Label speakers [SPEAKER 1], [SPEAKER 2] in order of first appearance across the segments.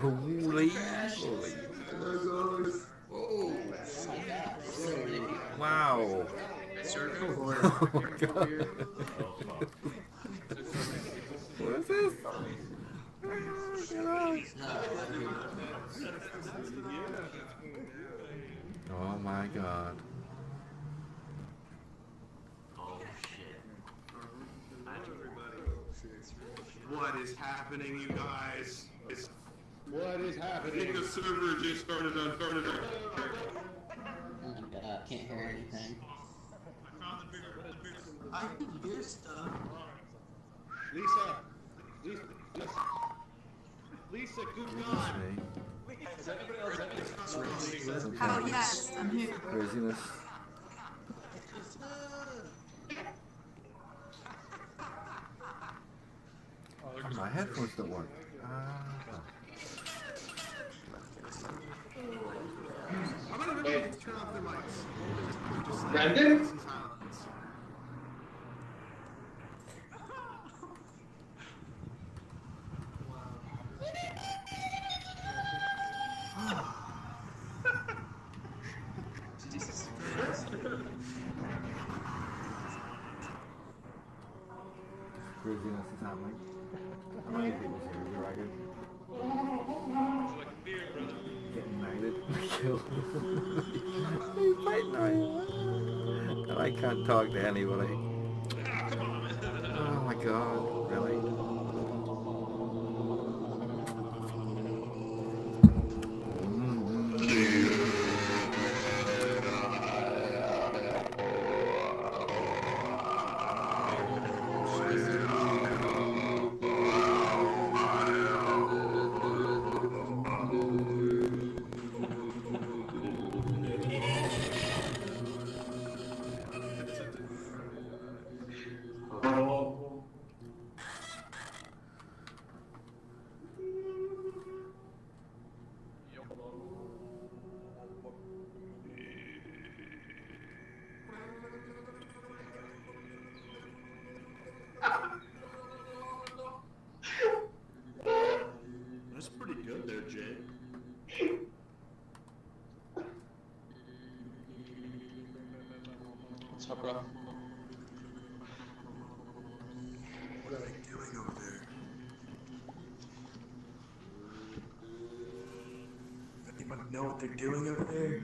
[SPEAKER 1] Holy.
[SPEAKER 2] Oh,
[SPEAKER 1] Wow. Oh my god. What is this? Oh my god.
[SPEAKER 2] oh shit.
[SPEAKER 3] What is happening, you guys?
[SPEAKER 4] What is
[SPEAKER 3] I
[SPEAKER 4] happening?
[SPEAKER 3] think the server just started on.
[SPEAKER 5] Oh my god, can't hear anything.
[SPEAKER 2] I can hear stuff.
[SPEAKER 4] Lisa, good God.
[SPEAKER 6] Oh, yes, I'm here.
[SPEAKER 1] Craziness. My headphones don't work.
[SPEAKER 3] I'm gonna turn off the mics.
[SPEAKER 4] Brandon?
[SPEAKER 1] Craziness is happening. How many people's here? You're right. Getting knighted. Killed. He's fighting right. And I can't talk to anybody. Oh my god, really?
[SPEAKER 3] That's pretty good there, Jay.
[SPEAKER 4] What's up, bro?
[SPEAKER 3] What are they doing over there? Anybody know what they're doing over there?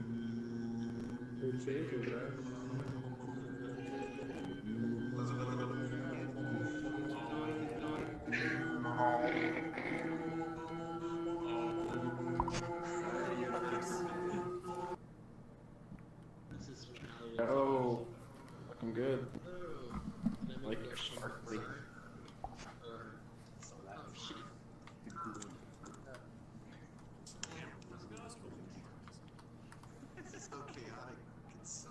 [SPEAKER 4] Oh, looking good. Like your sparkly.
[SPEAKER 2] This is so chaotic. It's so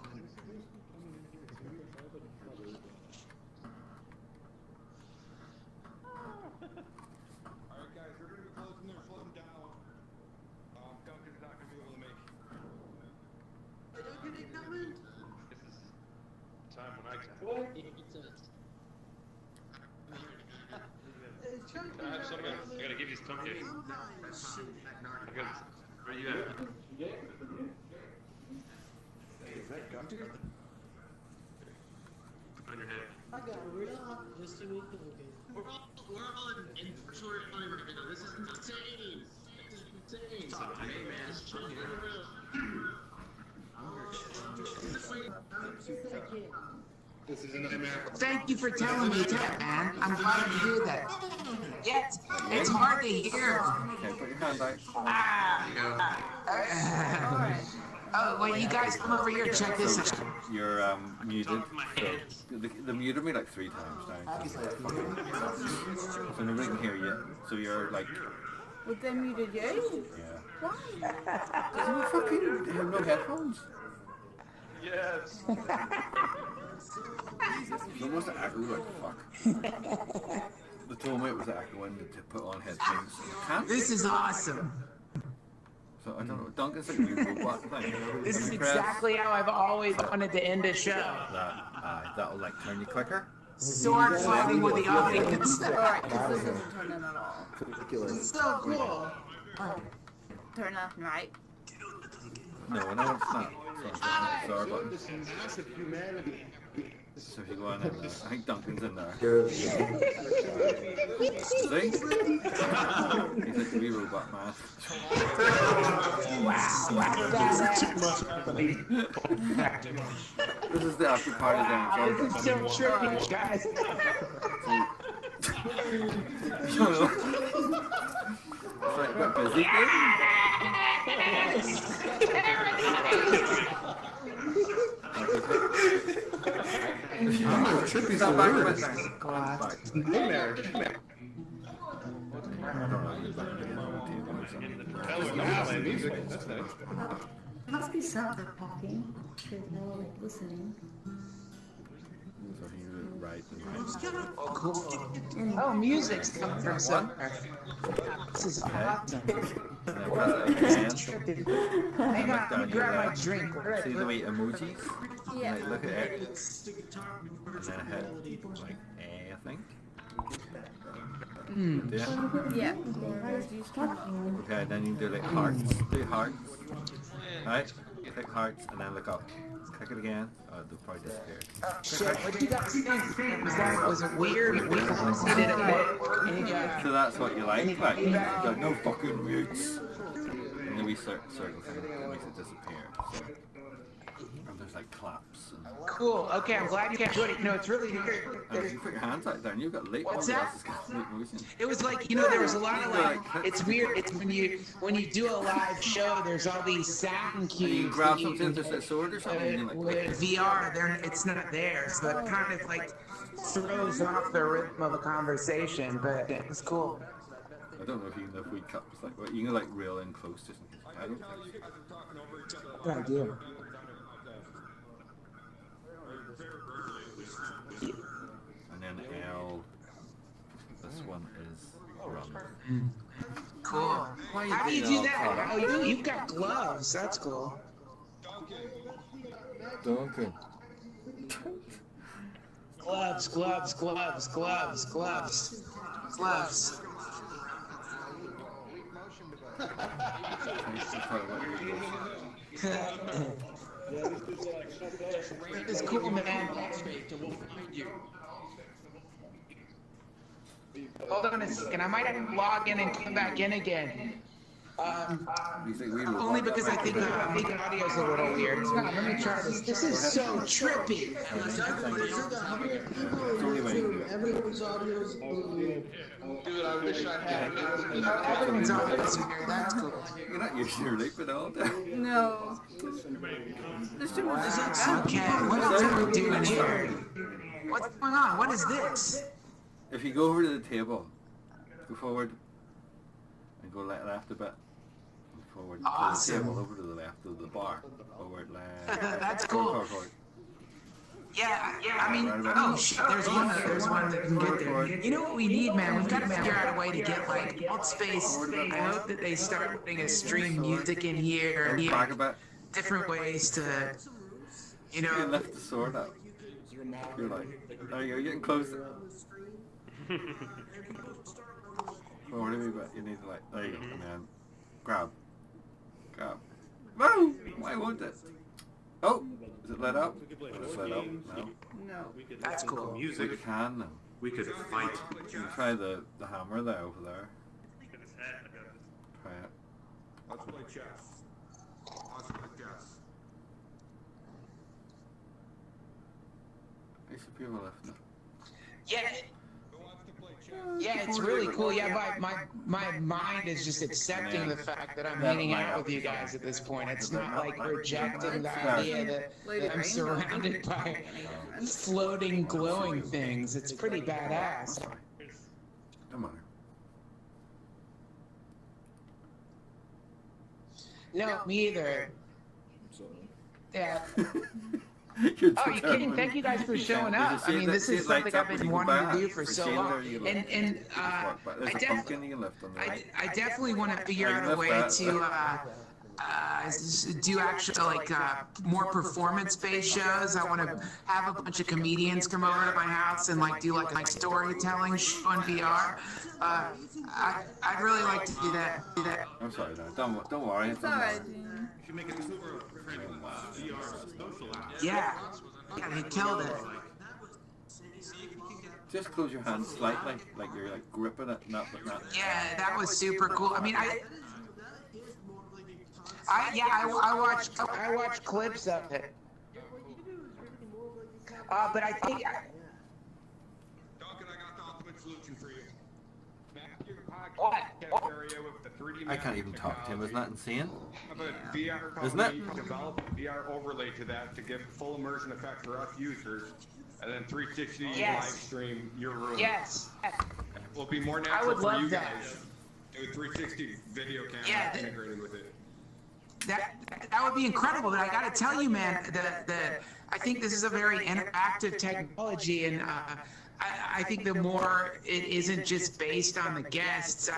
[SPEAKER 7] Alright guys, we're gonna be closing there, slow them down. Duncan's not gonna be able to make it. This is time when I can. I gotta give you some case. Where you at? Hey, is that Gunter? On your head.
[SPEAKER 5] I got real just to make it. We're all in virtual reality right now. This is insane. This is insane.
[SPEAKER 2] Talk to me, man.
[SPEAKER 5] Just chill in the room.
[SPEAKER 4] This is a nightmare.
[SPEAKER 6] Thank you for telling me that, man. I'm glad to hear that. Yet, it's hard to hear.
[SPEAKER 1] Okay, put your hand out.
[SPEAKER 6] Oh, well, you guys come over here and check this out.
[SPEAKER 1] You're muted. So they muted me like 3 times now. So nobody can hear you. So you're like,
[SPEAKER 8] Would they muted you?
[SPEAKER 1] yeah.
[SPEAKER 8] Why?
[SPEAKER 1] Because you fucking have no headphones.
[SPEAKER 7] Yes.
[SPEAKER 1] It's almost an echo like fuck. They told me it was echoing to put on headphones. You can't.
[SPEAKER 6] This is awesome.
[SPEAKER 1] So I don't know. Duncan's like a weird robot thing.
[SPEAKER 6] This is exactly how I've always wanted to end a show.
[SPEAKER 1] That'll like turn you quicker.
[SPEAKER 6] sword fighting with the audience.
[SPEAKER 8] Alright, because this isn't turning at all.
[SPEAKER 4] Ridiculous.
[SPEAKER 6] It's so cool.
[SPEAKER 8] Turn off, right?
[SPEAKER 1] No, it's not. Sorry, but
[SPEAKER 3] This massive humanity.
[SPEAKER 1] so if you go in there, I think Duncan's in there.
[SPEAKER 4] You're-
[SPEAKER 1] See? He's like the wee robot man. This is the after party then.
[SPEAKER 6] This is so trippy, guys.
[SPEAKER 1] It's like we're busy.
[SPEAKER 3] Trippy's
[SPEAKER 1] Stop
[SPEAKER 3] the
[SPEAKER 1] back
[SPEAKER 3] word.
[SPEAKER 1] with that. Back.
[SPEAKER 3] Hey there.
[SPEAKER 1] I don't know, you're back in the table or something.
[SPEAKER 3] Oh, now my music. That's nice.
[SPEAKER 9] Must be something talking, because no one like listening.
[SPEAKER 1] So he was right and
[SPEAKER 6] Oh, cool. Oh, music's coming from somewhere. This is awesome.
[SPEAKER 1] then press it again.
[SPEAKER 6] Hang on, let me grab my drink. Where
[SPEAKER 1] See
[SPEAKER 6] did I
[SPEAKER 1] the
[SPEAKER 6] put
[SPEAKER 1] way emojis?
[SPEAKER 8] Yeah.
[SPEAKER 1] Like, look at it. And then hit like A, I think. Yeah.
[SPEAKER 8] Yeah.
[SPEAKER 1] Okay, then you do like hearts. Do hearts. Right? Click hearts and then look up. Click it again. Oh, they'll probably disappear.
[SPEAKER 6] Shit, what do you guys think? Was it weird? Did it work? Any guy?
[SPEAKER 1] So that's what you like? Like, you got no fucking roots. And then we certain thing that makes it disappear. So, and there's like claps. And,
[SPEAKER 6] Cool. Okay, I'm glad you enjoyed it. You know, it's really weird.
[SPEAKER 1] and if you put your hands out there and you've got late
[SPEAKER 6] What's
[SPEAKER 1] ones,
[SPEAKER 6] that?
[SPEAKER 1] it's got sleep motion.
[SPEAKER 6] It was like, you know, there was a lot of like, it's weird. It's when you do a live show, there's all these sound
[SPEAKER 1] And
[SPEAKER 6] cues.
[SPEAKER 1] you grab
[SPEAKER 6] that you
[SPEAKER 1] something,
[SPEAKER 6] can
[SPEAKER 1] just a sword or something, and you like,
[SPEAKER 6] with VR, it's not there, so it kind of like throws off the rhythm of a conversation. But it was cool.
[SPEAKER 1] I don't know if even if we cut, it's like, well, you can like reel in close just in case. I don't think.
[SPEAKER 6] Good idea.
[SPEAKER 1] And then L, this one is run.
[SPEAKER 6] Cool. How do you do that? Oh, you've got gloves. That's cool.
[SPEAKER 1] Duncan.
[SPEAKER 6] Gloves, gloves, gloves, gloves, gloves, gloves. It's cool, man. Hold on a second. I might have to log in and come back in again.
[SPEAKER 1] You think we will
[SPEAKER 6] Only because I think the audio's a little weird. Let me try this. This is so trippy.
[SPEAKER 3] Everyone's audio is blue.
[SPEAKER 7] Dude, I wish I had
[SPEAKER 6] Everyone's audio's weird. That's cool.
[SPEAKER 1] You're not using your liquid all day.
[SPEAKER 8] No. There's too much
[SPEAKER 6] Okay, what are we doing here? What's going on? What is this?
[SPEAKER 1] If you go over to the table, go forward, and go left a bit. And forward
[SPEAKER 6] Awesome.
[SPEAKER 1] to the table, over to the left of the bar. Forward, left.
[SPEAKER 6] That's
[SPEAKER 1] Forward,
[SPEAKER 6] cool.
[SPEAKER 1] forward.
[SPEAKER 6] Yeah, I mean, oh shit, there's one that can get there. You know what we need, man? We've got to figure out a way to get like Altspace. I hope that they start putting a stream music in here
[SPEAKER 1] Forward, back a bit.
[SPEAKER 6] different ways to, you
[SPEAKER 1] You can
[SPEAKER 6] know.
[SPEAKER 1] lift the sword up. You're like, there you go, you're getting closer. Forward a wee bit. You need to like, there you go, and then grab. Grab. No! Why won't it? Oh! Is it lit up? It's lit up. No.
[SPEAKER 8] No.
[SPEAKER 6] That's cool.
[SPEAKER 1] We can now.
[SPEAKER 7] We could fight.
[SPEAKER 1] You can try the hammer there over there. Try it.
[SPEAKER 3] Let's play chess. Let's play chess.
[SPEAKER 1] I see people left now.
[SPEAKER 6] Yeah,
[SPEAKER 3] Who wants to play chess?
[SPEAKER 6] yeah, it's really cool. Yeah, my mind is just accepting the fact that I'm hanging out with you guys at this point. It's not like rejecting the idea that I'm surrounded by floating, glowing things. It's pretty badass.
[SPEAKER 1] Come on.
[SPEAKER 6] No, me either. Yeah.
[SPEAKER 1] You're
[SPEAKER 6] Oh, you kidding? Thank you guys for showing up. I mean, this is something I've been wanting to do for so long. And I definitely want to figure out a way do actually like more performance-based shows. I want to have a bunch of comedians come over to my house and like do like storytelling show in VR. I'd really like to do that.
[SPEAKER 1] I'm sorry, no, don't worry.
[SPEAKER 8] It's alright, Gene.
[SPEAKER 3] You should make a super friendly VR social app.
[SPEAKER 6] Yeah, he killed it.
[SPEAKER 1] Just close your hands slightly, like you're like gripping it, not but not.
[SPEAKER 6] Yeah, that was super cool. I mean, I watch clips of it. But I think.
[SPEAKER 7] Duncan, I got the ultimate solution for you. Map your
[SPEAKER 6] What?
[SPEAKER 7] podcast area with the 3D
[SPEAKER 1] I can't even
[SPEAKER 7] mapping
[SPEAKER 1] talk to him. Isn't that insane?
[SPEAKER 7] Have a VR
[SPEAKER 1] Isn't it?
[SPEAKER 7] company develop a VR overlay to that to give full immersion effect for us users, and then 360
[SPEAKER 6] Yes.
[SPEAKER 7] live stream your room.
[SPEAKER 6] Yes.
[SPEAKER 7] Will be more
[SPEAKER 6] I
[SPEAKER 7] natural
[SPEAKER 6] would
[SPEAKER 7] for
[SPEAKER 6] love
[SPEAKER 7] you
[SPEAKER 6] that.
[SPEAKER 7] guys. Do a 360 video camera
[SPEAKER 6] Yeah,
[SPEAKER 7] integrated with it.
[SPEAKER 6] That would be incredible. But I got to tell you, man, I think this is a very interactive technology, and I think the more it isn't just based on the guests,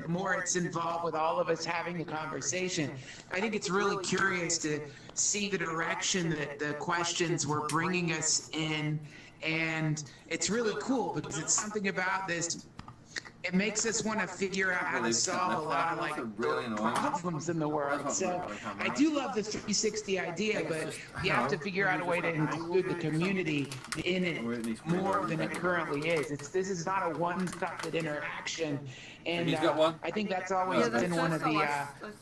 [SPEAKER 6] the more it's involved with all of us having a conversation. I think it's really curious to see the direction that the questions were bringing us in, and it's really cool because it's something about this. It makes us want to figure out how to solve a lot of like problems in the world. So I do love the 360 idea, but you have to figure out a way to include the community in it more than it currently is. This is not a one-sided interaction, and I think that's always been one of the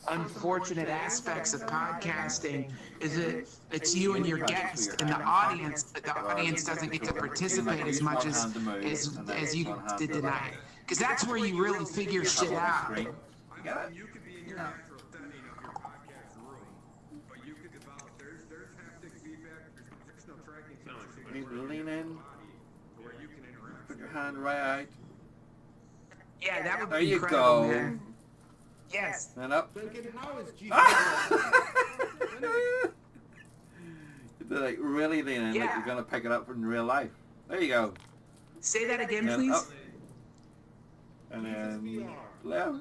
[SPEAKER 6] unfortunate aspects of podcasting. Is that it's you and your guest and the audience, but the audience doesn't get to participate as much as you did tonight. Because that's where you really figure shit out.
[SPEAKER 7] You could be in your natural setting of your podcast room, but you could develop. There's haptic feedback. There's positional tracking sensors
[SPEAKER 1] Lean in.
[SPEAKER 7] where you can interact.
[SPEAKER 1] Put your hand right out.
[SPEAKER 6] Yeah, that would
[SPEAKER 1] There
[SPEAKER 6] be
[SPEAKER 1] you
[SPEAKER 6] incredible,
[SPEAKER 1] go.
[SPEAKER 6] man. Yes.
[SPEAKER 1] And up.
[SPEAKER 3] Duncan, how is Jesus?
[SPEAKER 1] They're like really lean in, like
[SPEAKER 6] Yeah.
[SPEAKER 1] you're gonna pick it up from real life. There you go.
[SPEAKER 6] Say that again,
[SPEAKER 1] And
[SPEAKER 6] please.
[SPEAKER 1] up. And then left,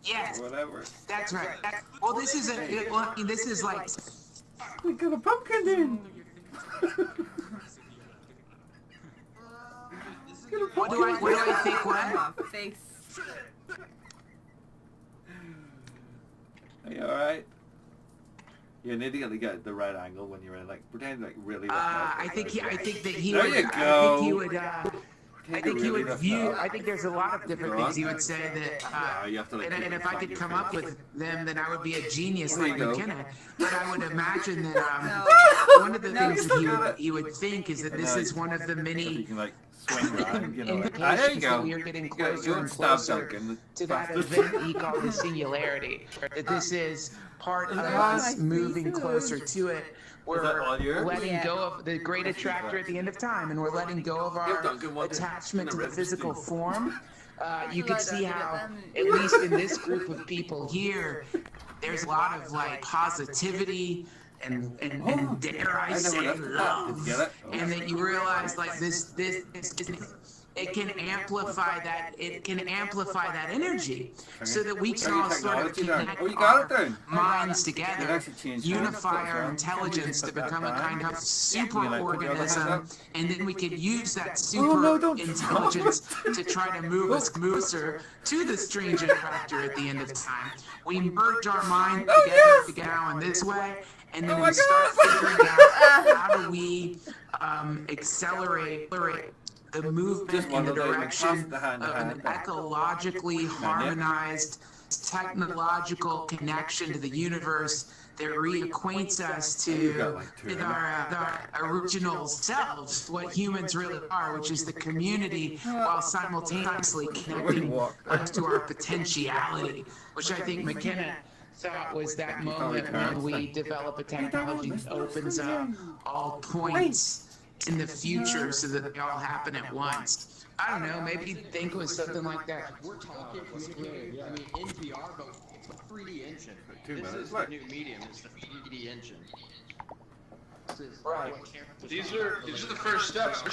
[SPEAKER 6] Yes,
[SPEAKER 1] whatever.
[SPEAKER 6] that's right. Well, this is this is like.
[SPEAKER 1] We got a pumpkin in.
[SPEAKER 6] What do I think? What?
[SPEAKER 8] Face.
[SPEAKER 1] Are you alright? You need to get the right angle when you're in, like, pretend like really.
[SPEAKER 6] I think that he
[SPEAKER 1] There
[SPEAKER 6] would.
[SPEAKER 1] you
[SPEAKER 6] I
[SPEAKER 1] go.
[SPEAKER 6] think he would. I think he would view. I think there's a lot of different
[SPEAKER 1] Go on.
[SPEAKER 6] things he would say that.
[SPEAKER 1] You have to, like,
[SPEAKER 6] And if I could come up with them, then I would be a genius
[SPEAKER 1] There
[SPEAKER 6] like
[SPEAKER 1] you go.
[SPEAKER 6] McKenna. But I would imagine that one of the
[SPEAKER 8] No,
[SPEAKER 6] things
[SPEAKER 8] you
[SPEAKER 6] that
[SPEAKER 8] still
[SPEAKER 6] he would think is that this is one of the
[SPEAKER 1] You
[SPEAKER 6] many
[SPEAKER 1] can like swing around, you know. Like, there you
[SPEAKER 6] indications
[SPEAKER 1] go.
[SPEAKER 6] that we are getting
[SPEAKER 1] You go,
[SPEAKER 6] closer and
[SPEAKER 1] stab
[SPEAKER 6] closer
[SPEAKER 1] Duncan,
[SPEAKER 6] to that
[SPEAKER 1] bastard.
[SPEAKER 6] event he called the singularity. That this is part of
[SPEAKER 8] that
[SPEAKER 6] us
[SPEAKER 8] my
[SPEAKER 6] moving
[SPEAKER 8] face?
[SPEAKER 6] closer to it.
[SPEAKER 1] Is that all
[SPEAKER 6] We're
[SPEAKER 1] yours?
[SPEAKER 6] letting
[SPEAKER 8] Yeah.
[SPEAKER 6] go of the great attractor at the end of time, and we're letting go of our
[SPEAKER 1] Duncan one.
[SPEAKER 6] attachment to the
[SPEAKER 1] Ribs,
[SPEAKER 6] physical
[SPEAKER 1] too.
[SPEAKER 6] form. You can
[SPEAKER 8] Like,
[SPEAKER 6] see
[SPEAKER 8] I
[SPEAKER 6] how,
[SPEAKER 8] get them.
[SPEAKER 6] at least in this group of people here, there's a lot of like positivity and dare I
[SPEAKER 1] I never
[SPEAKER 6] say
[SPEAKER 1] left that.
[SPEAKER 6] love,
[SPEAKER 1] Did you get it?
[SPEAKER 6] and that you realize like this it can amplify that energy, so that we can all sort of
[SPEAKER 1] Technology down.
[SPEAKER 6] connect
[SPEAKER 1] Oh, you got it
[SPEAKER 6] our
[SPEAKER 1] down.
[SPEAKER 6] minds
[SPEAKER 1] It
[SPEAKER 6] together,
[SPEAKER 1] actually changed
[SPEAKER 6] unify
[SPEAKER 1] hands.
[SPEAKER 6] our
[SPEAKER 1] So,
[SPEAKER 6] intelligence to
[SPEAKER 1] put that
[SPEAKER 6] become a
[SPEAKER 1] down.
[SPEAKER 6] kind of super
[SPEAKER 1] You like put your other hand
[SPEAKER 6] organism,
[SPEAKER 1] up?
[SPEAKER 6] and then we could use that
[SPEAKER 1] Oh,
[SPEAKER 6] super
[SPEAKER 1] no, don't
[SPEAKER 6] intelligence to try to move us closer to the strange attractor at the end of time. We merge our minds together now in this way, and then
[SPEAKER 1] Oh my
[SPEAKER 6] we start
[SPEAKER 1] God.
[SPEAKER 6] figuring out how do we accelerate the movement
[SPEAKER 1] Just
[SPEAKER 6] in
[SPEAKER 1] one
[SPEAKER 6] the
[SPEAKER 1] of those,
[SPEAKER 6] direction
[SPEAKER 1] pass the hand to
[SPEAKER 6] of an
[SPEAKER 1] hand.
[SPEAKER 6] ecologically harmonized technological connection to the universe that reacquaints us
[SPEAKER 1] You've got
[SPEAKER 6] to
[SPEAKER 1] like two
[SPEAKER 6] with
[SPEAKER 1] of them.
[SPEAKER 6] our original selves, what humans really are, which is the community, while simultaneously connecting us to our potentiality, which I think McKenna thought was that moment when we develop a technology that opens up all points in the future so that they all happen at once. I don't know, maybe think it was something like that.
[SPEAKER 2] We're talking, I mean, in VR, but it's a 3D engine.
[SPEAKER 1] 2
[SPEAKER 2] This
[SPEAKER 1] minutes.
[SPEAKER 2] is the new medium, it's the 3D engine. This is
[SPEAKER 6] Right.
[SPEAKER 2] what cameras
[SPEAKER 4] These are the first steps.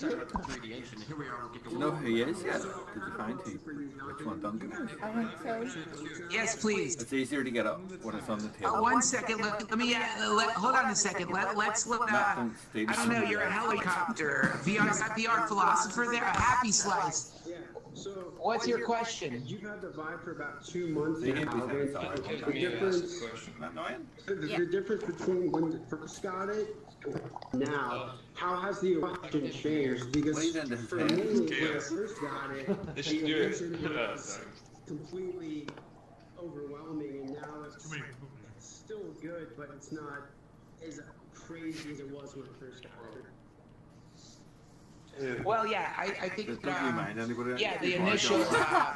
[SPEAKER 2] set up the 3D engine, and here we are looking
[SPEAKER 1] Do you know who he is yet? Did you find who? Which one, Duncan?
[SPEAKER 8] I think so.
[SPEAKER 6] Yes, please.
[SPEAKER 1] It's easier to get up when it's on the table.
[SPEAKER 6] One second. Let me. Hold on a second. Let's look. I don't know. You're a helicopter. VR. Is that VR philosopher there? A happy slice.
[SPEAKER 7] Yeah. So
[SPEAKER 6] What's your question?
[SPEAKER 7] you've had the Vive for about 2 months
[SPEAKER 1] They
[SPEAKER 7] now.
[SPEAKER 1] didn't
[SPEAKER 7] Vince.
[SPEAKER 1] decide.
[SPEAKER 7] The difference,
[SPEAKER 1] Not knowing?
[SPEAKER 7] the difference between when you first got it and now, how has the emotion changed? Because
[SPEAKER 1] Wait until
[SPEAKER 7] for
[SPEAKER 1] it's
[SPEAKER 7] me, when I
[SPEAKER 4] Yes.
[SPEAKER 7] first got it,
[SPEAKER 4] They
[SPEAKER 7] the
[SPEAKER 4] should do it.
[SPEAKER 7] emotion
[SPEAKER 4] Yeah,
[SPEAKER 7] was
[SPEAKER 4] sorry.
[SPEAKER 7] completely overwhelming, and now it's still good, but it's not as crazy as it was when I first got it.
[SPEAKER 6] Well, yeah, I think.
[SPEAKER 1] Don't you mind anybody?
[SPEAKER 6] Yeah, the initial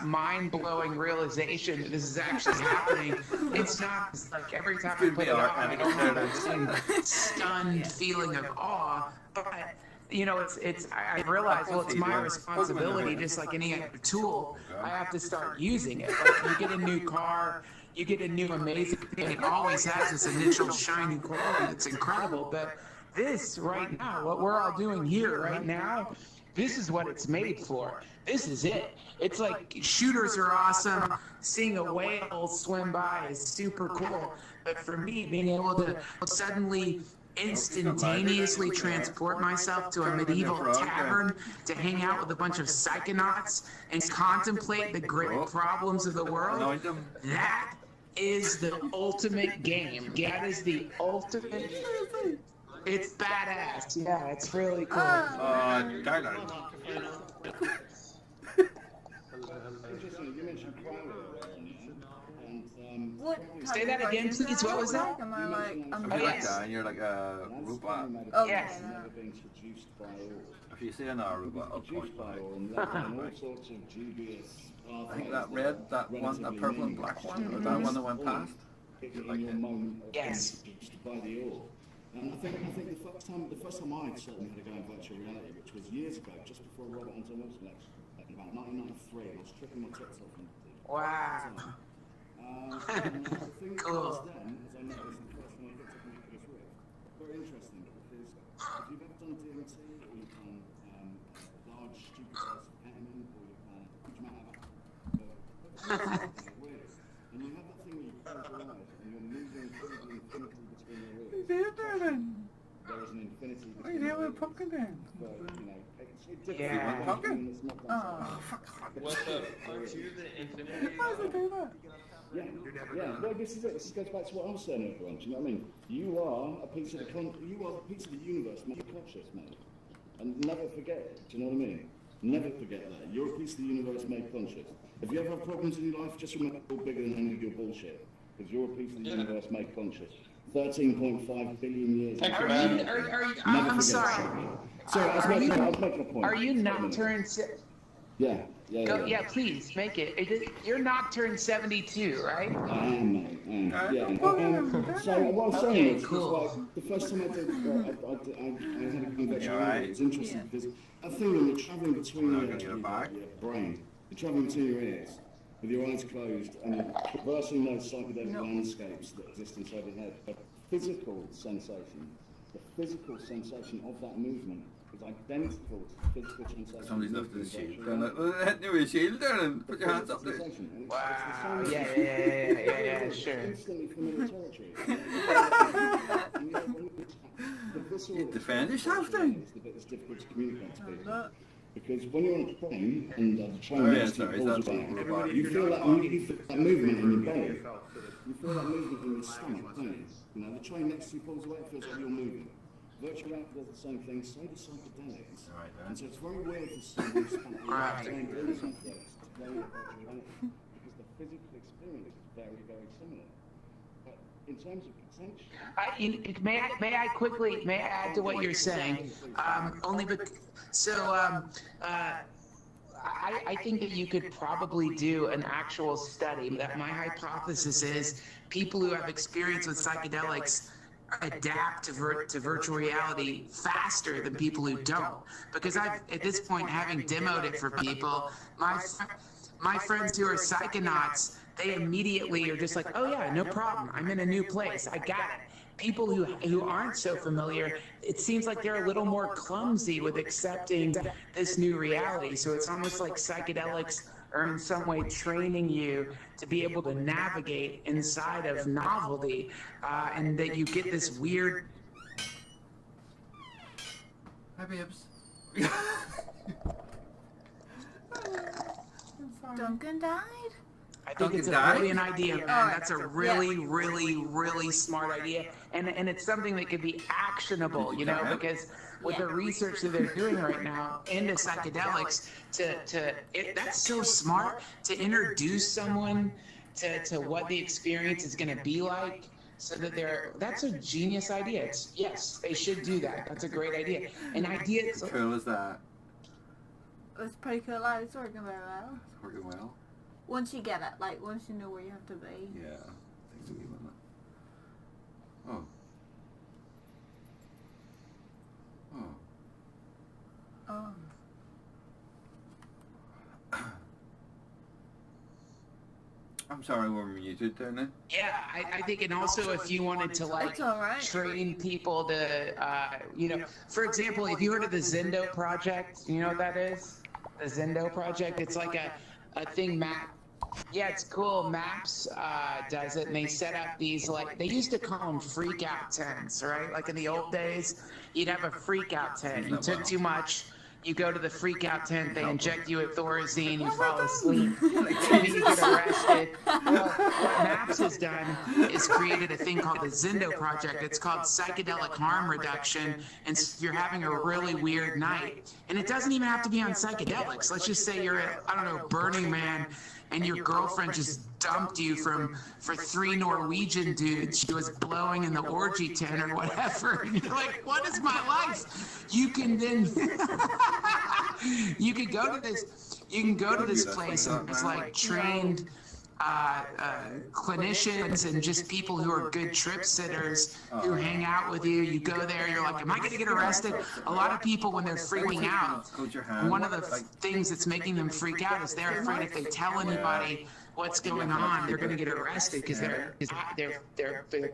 [SPEAKER 6] mind-blowing realization that this is actually happening. It's not it's like every time I put it on, I don't have that same stunned feeling of awe, but you know, I realize, well, it's my responsibility, just like any other tool. I have to start using it. Like, you get a new car, you get a new amazing thing. It always has this initial shining quality that's incredible, but this right now, what we're all doing here right now, this is what it's made for. This is it. It's like shooters are awesome. Seeing a whale swim by is super cool. But for me, being able to suddenly instantaneously transport myself to a medieval tavern to hang out with a bunch of psychonauts and contemplate the great problems of the world, that is the ultimate game. That is the ultimate. It's badass. Yeah, it's really cool.
[SPEAKER 1] Thailand.
[SPEAKER 8] What
[SPEAKER 6] Say that again, please. What was that?
[SPEAKER 8] Am I like, I'm
[SPEAKER 1] If you're like
[SPEAKER 6] yes.
[SPEAKER 1] that and you're like a robot.
[SPEAKER 8] okay.
[SPEAKER 6] Yes.
[SPEAKER 1] If you say an robot, I'll point back. I think that red, that one, that purple and black one, or that one that went past. Like it.
[SPEAKER 6] Yes.
[SPEAKER 10] And I think the first time I certainly had a go in virtual reality, which was years ago, just before Robert Hunter Wilson lecture, like about 1993, I was tripping my tits off.
[SPEAKER 6] Wow.
[SPEAKER 10] The thing
[SPEAKER 6] Cool.
[SPEAKER 10] was then, as I noticed the first time I looked at the Oculus Rift, very interesting because if you've ever done DMT or you've done large stupid doses of ketamine or you've done a huge amount of weird, and you have that thing where you close your eyes and you're moving through the infinity between your ears. There is an infinity between your ears.
[SPEAKER 1] Pumpkin then?
[SPEAKER 10] But, you know, it's different.
[SPEAKER 6] Yeah.
[SPEAKER 1] Pumpkin?
[SPEAKER 10] It's not done so.
[SPEAKER 4] What the fuck? You're the infinity.
[SPEAKER 1] Why does it do that?
[SPEAKER 10] Yeah, well, this is it. This goes back to what I was saying everyone. Do you know what I mean? You are a piece of the universe made conscious, mate. And never forget it. Do you know what I mean? Never forget that. You're a piece of the universe made conscious. If you ever have problems in your life, just remember you're bigger than any of your bullshit. Because you're a piece of the universe made conscious. 13.5 billion years.
[SPEAKER 6] I'm sorry.
[SPEAKER 10] Sorry, I was making a point.
[SPEAKER 6] Are you Nocturne?
[SPEAKER 10] Yeah.
[SPEAKER 6] Yeah, please make it. You're Nocturne 72, right?
[SPEAKER 10] I am, mate. Yeah. So what I'm saying is,
[SPEAKER 6] cool.
[SPEAKER 10] like, the first time I did, I had a convention. It was interesting because a thing when you're traveling between your brain, you're traveling between your ears with your eyes closed and you're traversing those psychedelic landscapes that exist inside your head. The physical sensation of that movement is identical to the physical sensation.
[SPEAKER 1] Somebody's lifted the shield. Hit me with a shield there and put your hands up there.
[SPEAKER 6] Wow. Yeah, sure.
[SPEAKER 10] Instantly familiar territory.
[SPEAKER 1] You defend yourself then.
[SPEAKER 10] It's the bit that's difficult to communicate to people. Because when you're on a train and the train pulls you back, you feel that movement in your belly. You feel that movement in your stomach, don't you? You know, the train next to you pulls away, it feels like you're moving. Virtual reality does the same thing, so do psychedelics. And so it's very weird for somebody to spend a lot of time doing psychedelics to play with virtual reality, because the physical experience is very, very similar. But in terms of potential...
[SPEAKER 6] May I add to what you're saying? I think that you could probably do an actual study. That my hypothesis is people who have experience with psychedelics adapt to virtual reality faster than people who don't. Because I've, at this point, having demoed it for people, my friends who are psychonauts, they immediately are just like, oh yeah, no problem. I'm in a new place. I got it. people who aren't so familiar, it seems like they're a little more clumsy with accepting this new reality. So it's almost like psychedelics are in some way training you to be able to navigate inside of novelty, and that you get this weird...
[SPEAKER 1] Hi, babes.
[SPEAKER 8] Duncan died?
[SPEAKER 6] I think it's a brilliant idea, man. That's a really, really smart idea. And it's something that could be actionable, you know, because with the research that they're doing right now into psychedelics, that's so smart to introduce someone to what the experience is going to be like, so that that's a genius idea. Yes, they should do that. That's a great idea. An idea...
[SPEAKER 1] How cool is that?
[SPEAKER 8] It's pretty cool. Like, it's working very well.
[SPEAKER 1] It's working well?
[SPEAKER 8] Once you get it, like, once you know where you have to be.
[SPEAKER 1] Yeah. Takes a wee minute. Oh. Oh.
[SPEAKER 8] Oh.
[SPEAKER 1] I'm sorry, we're muted there now.
[SPEAKER 6] Yeah, I think, and also if you wanted to like train people to, you know, for example, if you heard of the Zendo project, you know what that is? The Zendo project, it's like a thing yeah, it's cool. Maps does it, and they set up these, like, they used to call them freak out tents, right? Like in the old days, you'd have a freak out tent. You took too much, you go to the freak out tent, they inject you with Thorazine, you fall asleep, maybe you get arrested. Well, what MAPS has done is created a thing called the Zendo Project. It's called Psychedelic Harm Reduction, and you're having a really weird night. And it doesn't even have to be on psychedelics. Let's just say you're at, I don't know, Burning Man, and your girlfriend just dumped you for 3 Norwegian dudes. She was blowing in the orgy tent or whatever. And you're like, what is my life? You can then you can go to this place, and it's like trained clinicians and just people who are good trip sitters who hang out with you. You go there, you're like, am I going to get arrested? A lot of people, when they're freaking out, one of the things that's making them freak out is they're afraid if they tell anybody what's going on, they're going to get arrested because their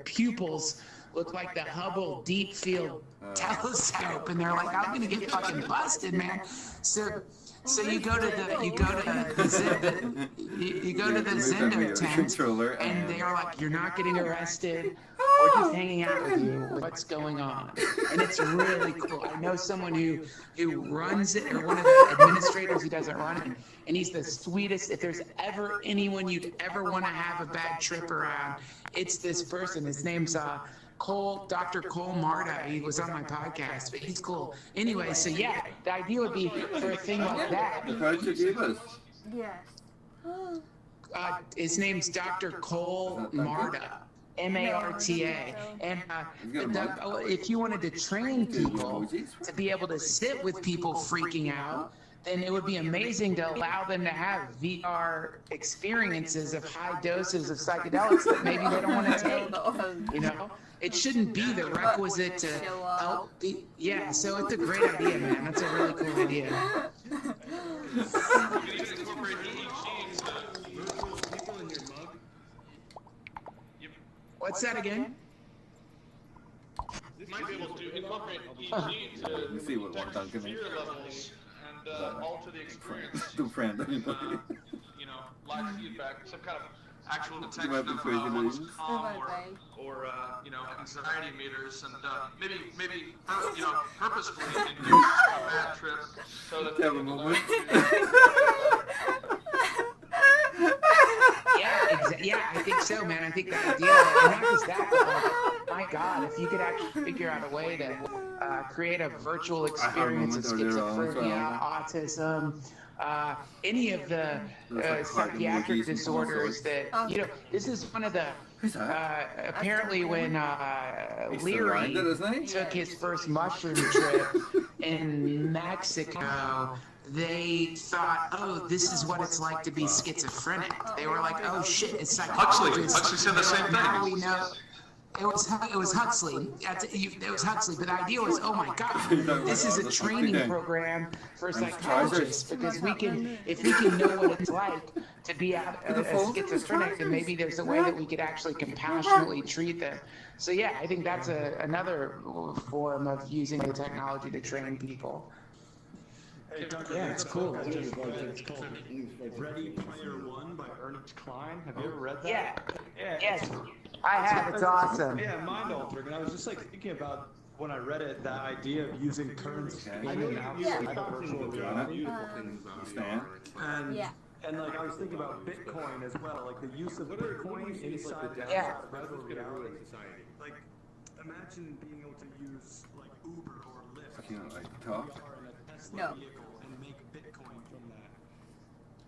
[SPEAKER 6] pupils look like the Hubble Deep Field Telescope, and they're like, I'm going to get fucking busted, man. So you go to the Zendo tent, and they are like, you're not getting arrested. We're just hanging out with you. What's going on? And it's really cool. I know someone who runs it, or one of the administrators who doesn't run it, and he's the sweetest. If there's ever anyone you'd ever want to have a bad trip around, it's this person. His name's Dr. Cole Marta. He was on my podcast, but he's cool. Anyway, so yeah, the idea would be for a thing like that.
[SPEAKER 8] Yes.
[SPEAKER 6] His name's Dr. Cole Marta. M-A-R-T-A. And if you wanted to train people to be able to sit with people freaking out, then it would be amazing to allow them to have VR experiences of high doses of psychedelics that maybe they don't want to take. You know? It shouldn't be the requisite to help. Yeah, so it's a great idea, man. That's a really cool idea. What's that again?
[SPEAKER 5] You might be able to incorporate EEG to
[SPEAKER 1] see what
[SPEAKER 5] detect
[SPEAKER 1] Duncan
[SPEAKER 5] fear levels and alter the experience. You know, live feedback, some kind of actual detection of what's calm or you know, anxiety meters, and maybe you know, purposefully induce a bad trip so that they have a moment.
[SPEAKER 6] Yeah, I think so, man. I think the idea, and not just that, but my God, if you could actually figure out a way to create a virtual experience of schizophrenia, autism, any of the psychiatric disorders that, you know, this is one of the, apparently when Leary took his first mushroom trip in Mexico, they thought, oh, this is what it's like to be schizophrenic. They were like, oh shit, it's psychologists.
[SPEAKER 5] Huxley said the same thing.
[SPEAKER 6] Now we know. It was Huxley. It was Huxley, but the idea was, oh my God, this is a training program for psychologists because if we can know what it's like to be a schizophrenic, then maybe there's a way that we could actually compassionately treat them. So yeah, I think that's another form of using the technology to train people.
[SPEAKER 7] Hey, Duncan,
[SPEAKER 6] yeah, it's cool.
[SPEAKER 7] It's called Ready Player One by Ernest Cline. Have you ever read that?
[SPEAKER 6] Yeah.
[SPEAKER 7] Yes.
[SPEAKER 6] I have. It's awesome.
[SPEAKER 7] Yeah, mind altering. And I was just like thinking about when I read it, that idea of using currency in and out of virtual reality. And like I was thinking about Bitcoin as well, like the use of Bitcoin inside virtual reality. Like imagine being able to use like Uber or Lyft
[SPEAKER 1] like talk?
[SPEAKER 7] in a Tesla vehicle and make Bitcoin from that.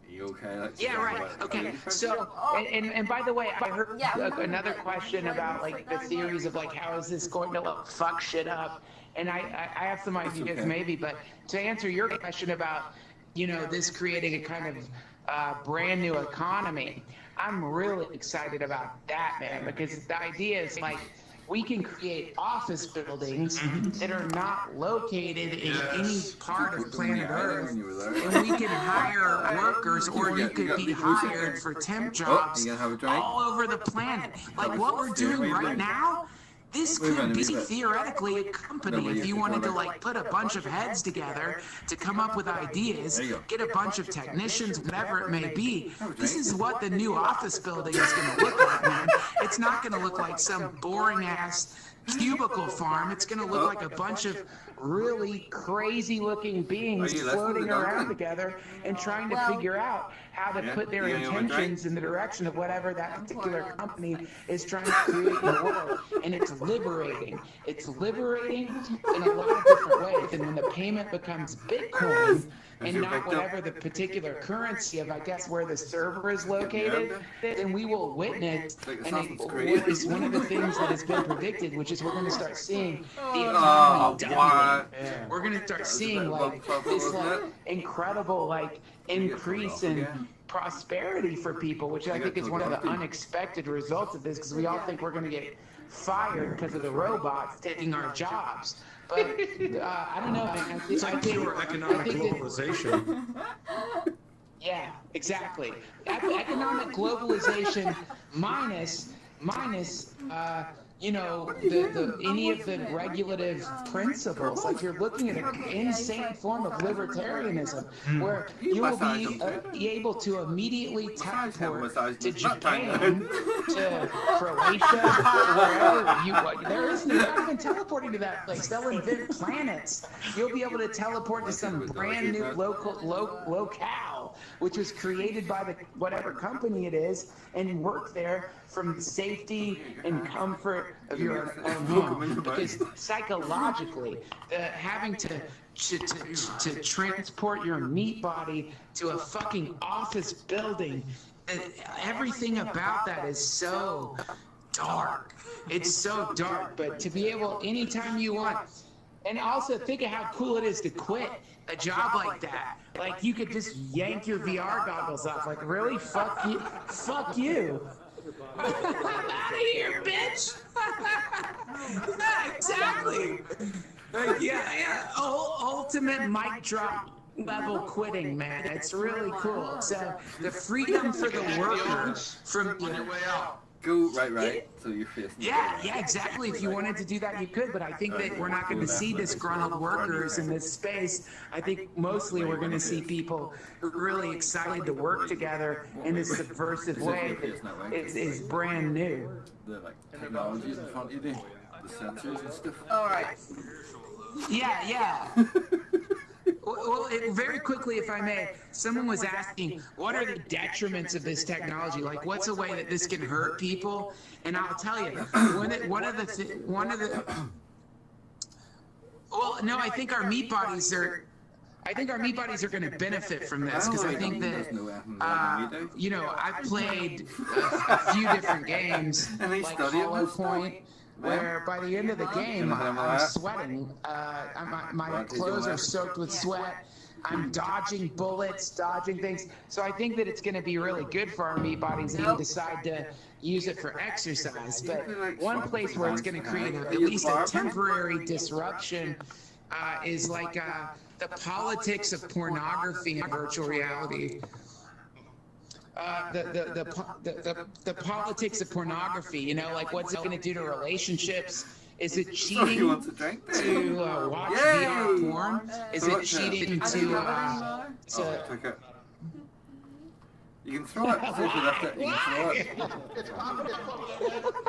[SPEAKER 1] You okay?
[SPEAKER 6] Yeah, right. Okay. So, and by the way, I heard another question about like the theories of like how is this going to fuck shit up, and I have some ideas maybe, but to answer your question about this creating a kind of brand new economy, I'm really excited about that, man, because the idea is like we can create office buildings that are not located in any part of planet Earth, and we can hire workers, or you could be hired for temp jobs all over the planet. Like what we're doing right now, this could be theoretically a company if you wanted to like put a bunch of heads together to come up with ideas, get a bunch of technicians, whatever it may be. This is what the new office building is going to look like, man. It's not going to look like some boring ass cubicle farm. It's going to look like a bunch of really crazy looking beings floating around together and trying to figure out how to put their intentions in the direction of whatever that particular company is trying to create in the world. And it's liberating. It's liberating in a lot of different ways. And when the payment becomes Bitcoin and not whatever the particular currency of, I guess, where the server is located, then we will witness, and what is one of the things that has been predicted, which is we're going to start seeing the economy doubling. We're going to start seeing like this like incredible like increase in prosperity for people, which I think is one of the unexpected results of this, because we all think we're going to get fired because of the robots taking our jobs. But I don't know, man.
[SPEAKER 7] It's like pure economic globalization.
[SPEAKER 6] Yeah, exactly. Economic globalization minus any of the regulative principles. Like you're looking at an insane form of libertarianism where you will be able to immediately teleport to Japan, to Croatia, wherever you want. You're not even teleporting to that place. They'll invent planets. You'll be able to teleport to some brand new locale, which was created by the whatever company it is, and work there from safety and comfort of your own home. Because psychologically, having to transport your meat body to a fucking office building, everything about that is so dark. It's so dark, but to be able anytime you want, and also think of how cool it is to quit a job like that. Like you could just yank your VR goggles off. Like really, fuck you, fuck you. I'm out of here, bitch. Yeah, exactly. Like, yeah. Ultimate mic drop level quitting, man. It's really cool. So the freedom for the worker from
[SPEAKER 5] on your way out.
[SPEAKER 1] Go right. So you're facing.
[SPEAKER 6] Yeah, exactly. If you wanted to do that, you could. But I think that we're not going to see disgruntled workers in this space. I think mostly we're going to see people who are really excited to work together in this subversive way that is brand new.
[SPEAKER 1] The technologies in front of you, the sensors and stuff.
[SPEAKER 8] All right.
[SPEAKER 6] Yeah. Well, very quickly, if I may, someone was asking, what are the detriments of this technology? Like, what's a way that this can hurt people? And I'll tell you, well, no, I think our meat bodies are going to benefit from this, because I think that, I've played a few different games, like Hollow Point, where by the end of the game, I'm sweating. My clothes are soaked with sweat. I'm dodging bullets, dodging things. So I think that it's going to be really good for our meat bodies if we decide to use it for exercise. But one place where it's going to create at least a temporary disruption is like the politics of pornography in virtual reality. The politics of pornography, you know, like what's it going to do to relationships? Is it cheating to watch VR porn? Is it cheating to
[SPEAKER 1] You can throw it. See if you left it. You can throw it.
[SPEAKER 5] It's popular.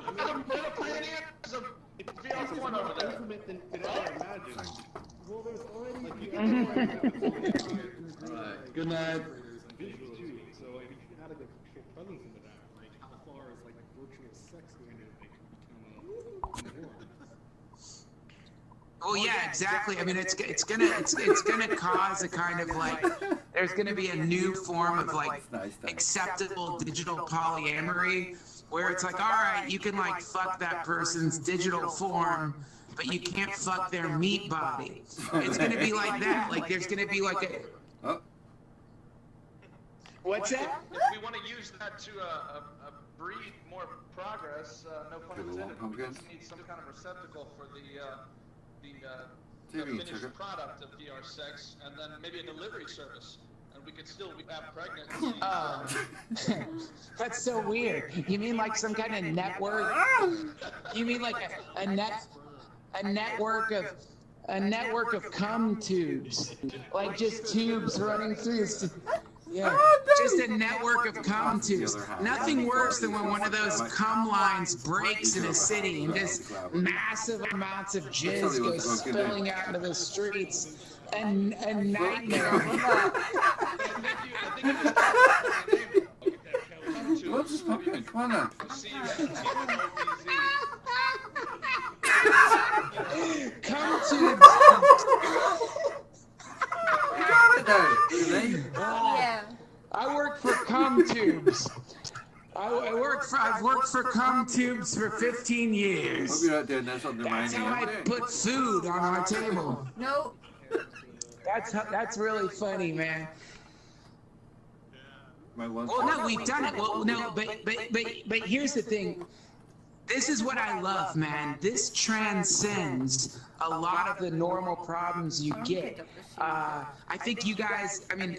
[SPEAKER 5] I'm gonna play it here. There's a VR porn over there.
[SPEAKER 7] Well, there's already
[SPEAKER 4] Good night.
[SPEAKER 7] So if you can add like a sexual presence into that, like how far is like virtual sex going to become a norm?
[SPEAKER 6] Oh yeah, exactly. I mean, it's gonna cause a kind of like there's gonna be a new form of like acceptable digital polyamory where it's like, all right, you can like fuck that person's digital form, but you can't fuck their meat body. It's gonna be like that. Like there's gonna be like a. What's that?
[SPEAKER 5] If we want to use that to breed more progress, no pun intended, we just need some kind of receptacle for the finished product of VR sex, and then maybe a delivery service, and we could still have pregnant.
[SPEAKER 6] That's so weird. You mean like some kind of network? You mean like a network of cum tubes, like just tubes running through. Yeah, just a network of cum tubes. Nothing worse than when one of those cum lines breaks in a city and just massive amounts of jizz go spilling out into the streets. A nightmare.
[SPEAKER 1] What's this fucking? Come on now.
[SPEAKER 6] Cum tubes.
[SPEAKER 8] Yeah.
[SPEAKER 6] I work for cum tubes. I've worked for cum tubes for 15 years.
[SPEAKER 1] Hope you're not doing this on the
[SPEAKER 6] That's how I put food on my table.
[SPEAKER 8] No.
[SPEAKER 6] That's really funny, man.
[SPEAKER 1] Well,
[SPEAKER 6] no, we've done it. Well, no, but here's the thing. This is what I love, man. This transcends a lot of the normal problems you get. I think you guys, I mean,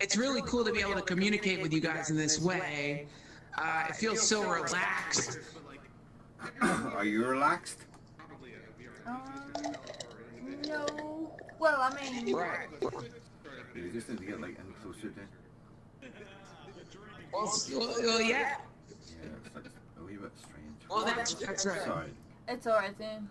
[SPEAKER 6] it's really cool to be able to communicate with you guys in this way. It feels so relaxed.
[SPEAKER 1] Are you relaxed?
[SPEAKER 8] No. Well, I mean...
[SPEAKER 6] Right.
[SPEAKER 1] You just need to get, like, in closer to...
[SPEAKER 6] Well, yeah.
[SPEAKER 1] Yeah, it's like a wee bit strange.
[SPEAKER 6] Well, that's right.
[SPEAKER 1] Sorry.
[SPEAKER 8] It's alright then.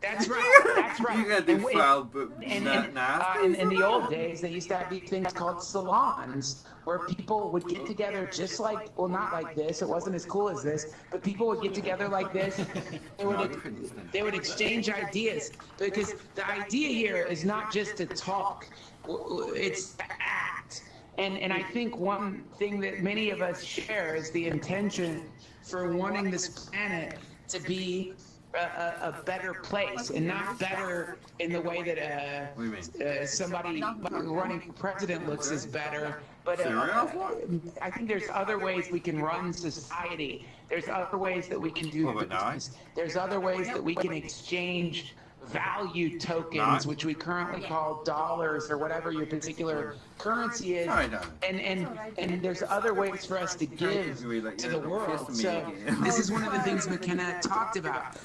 [SPEAKER 6] That's right. That's right.
[SPEAKER 1] You got the foul, but
[SPEAKER 6] in the old days, they used to have these things called salons, where people would get together just like, well, not like this. It wasn't as cool as this, but people would get together like this. They would exchange ideas, because the idea here is not just to talk; it's to act. And I think one thing that many of us share is the intention for wanting this planet to be a better place, and not better in the way that somebody running for president looks is better, but I think there's other ways we can run society. There's other ways that we can do business. There's other ways that we can exchange value tokens, which we currently call dollars or whatever your particular currency is, and there's other ways for us to give to the world. So this is one of the things McKenna talked about.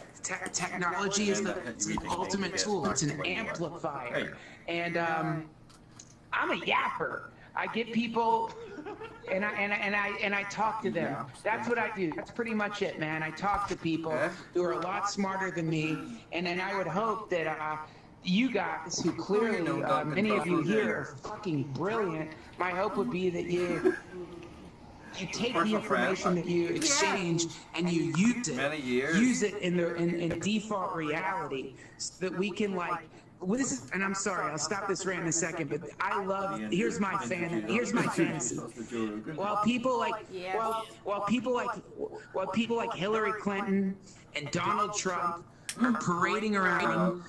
[SPEAKER 6] Technology is the ultimate tool. It's an amplifier, and I'm a yapper. I get people, and I talk to them. That's what I do. That's pretty much it, man. I talk to people who are a lot smarter than me, and then I would hope that you guys, who clearly many of you here are fucking brilliant, my hope would be that you take the information that you exchange and you use it in default reality, so that we can like this is, and I'm sorry, I'll stop this rant in a second, but I love, here's my fantasy. While people like Hillary Clinton and Donald Trump are parading around,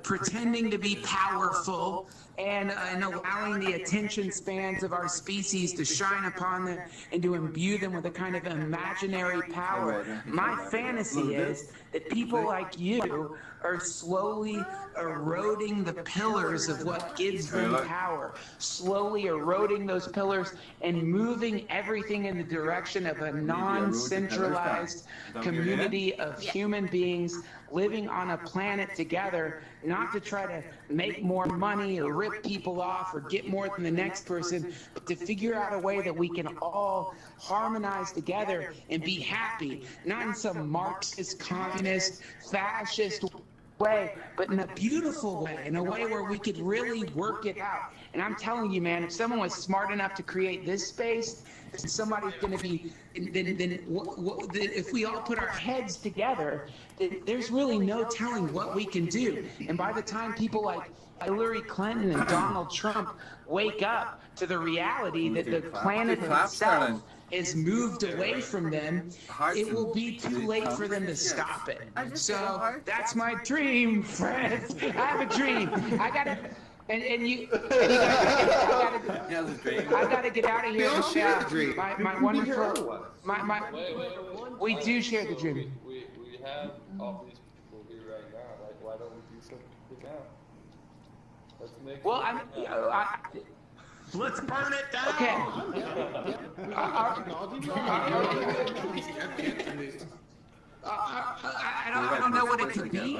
[SPEAKER 6] pretending to be powerful and allowing the attention spans of our species to shine upon them and to imbue them with a kind of imaginary power. My fantasy is that people like you are slowly eroding the pillars of what gives them power, slowly eroding those pillars and moving everything in the direction of a non-centralized community of human beings living on a planet together, not to try to make more money or rip people off or get more than the next person, but to figure out a way that we can all harmonize together and be happy, not in some Marxist, communist, fascist way, but in a beautiful way, in a way where we could really work it out. And I'm telling you, man, if someone was smart enough to create this space, somebody's going to be, then if we all put our heads together, then there's really no telling what we can do. And by the time people like Hillary Clinton and Donald Trump wake up to the reality that the planet itself is moved away from them, it will be too late for them to stop it. So that's my dream, friends. I have a dream. I gotta, and you I gotta get out of here. My wonderful, we do share the dream.
[SPEAKER 4] We have all these people here right now. Like, why don't we do something now? Let's make.
[SPEAKER 6] Well,
[SPEAKER 7] Let's burn it down.
[SPEAKER 6] Okay. I don't know what it could be.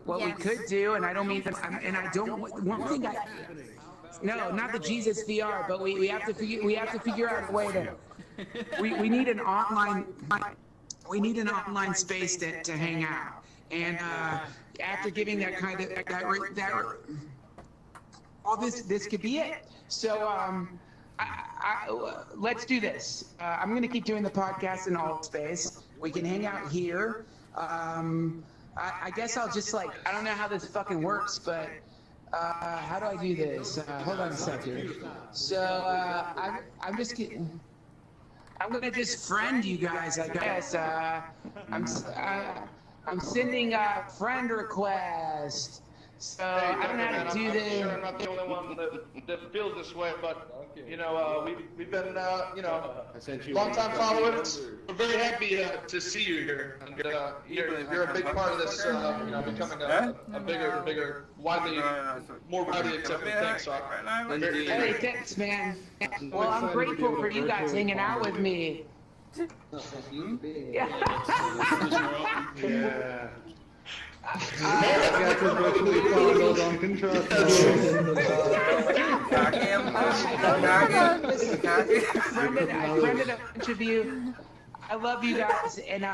[SPEAKER 6] What we could do, and I don't mean that. And I don't. One thing no, not the Jesus VR, but we have to figure out a way to. We need an online. We need an online space to hang out, and after giving that kind of that. Well, this could be it. So let's do this. I'm going to keep doing the podcast in Altspace. We can hang out here. I guess I'll just I don't know how this fucking works, but how do I do this? Hold on a second. So I'm just kidding. I'm going to just friend you guys, I guess. I'm sending a friend request. So I don't know how to do this.
[SPEAKER 5] I'm not the only one that feels this way, but you know, we've been long time followers. We're very happy to see you here, and you're a big part of this, becoming a bigger, more widely accepted thing. So
[SPEAKER 6] hey, thanks, man. Well, I'm grateful for you guys hanging out with me.
[SPEAKER 7] Yeah.
[SPEAKER 10] Duncan Trussell.
[SPEAKER 6] I friended a bunch of you. I love you guys, and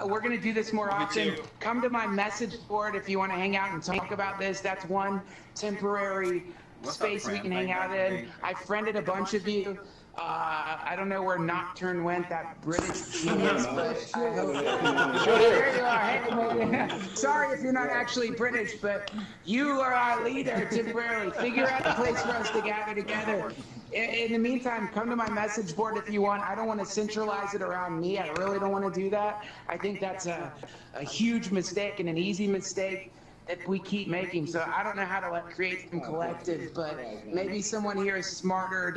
[SPEAKER 6] we're going to do this more often. Come to my message board if you want to hang out and talk about this. That's one temporary space we can hang out in. I friended a bunch of you. I don't know where Nocturne went, that British genius, but I hope. There you are. Hey, sorry if you're not actually British, but you are our leader temporarily. Figure out a place for us to gather together. In the meantime, come to my message board if you want. I don't want to centralize it around me. I really don't want to do that. I think that's a huge mistake and an easy mistake that we keep making. So I don't know how to create some collective, but maybe someone here is smarter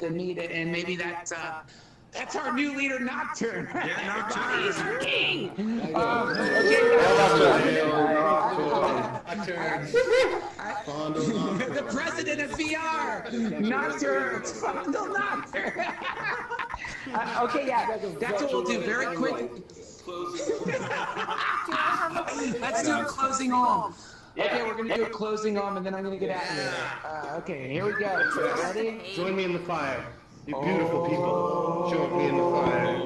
[SPEAKER 6] to meet it, and maybe that's our new leader, Nocturne. Nocturne is our king. The president of VR, Nocturne. Fondle Nocturne. Okay, yeah, that's what we'll do very quick. Let's do a closing home. Okay, we're going to do a closing home, and then I'm going to get out of here. Okay, here we go. Ready?
[SPEAKER 7] Join me in the fire. You beautiful people. Join me in the fire.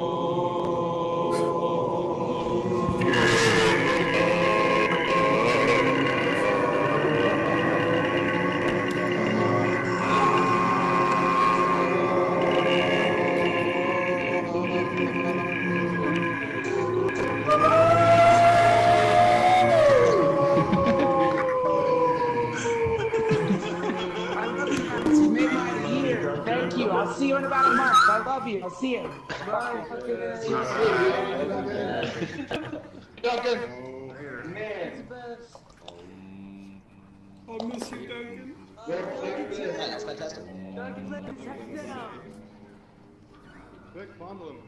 [SPEAKER 6] about a month. I love you. I'll see you. Bye.
[SPEAKER 4] Duncan.
[SPEAKER 3] Man.
[SPEAKER 7] I'll miss you, Duncan.
[SPEAKER 11] That's fantastic.
[SPEAKER 3] Quick, fondle him.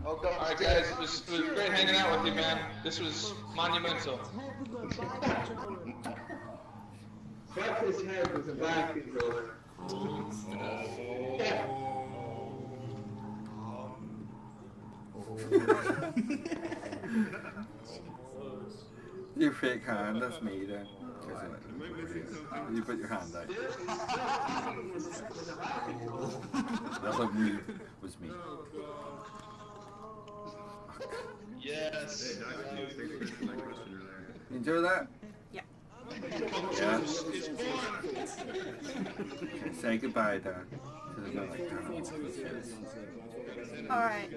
[SPEAKER 4] All right, guys, it was great hanging out with you, man. This was monumental.
[SPEAKER 2] Fuck his head with a back controller.
[SPEAKER 1] Your fake hand, that's me then. You put your hand out. That looked me, was me.
[SPEAKER 5] Yes.
[SPEAKER 1] You enjoy that?
[SPEAKER 8] Yeah.
[SPEAKER 1] Yeah. Okay, say goodbye, Dan. Because I don't like Dan.
[SPEAKER 8] Alright.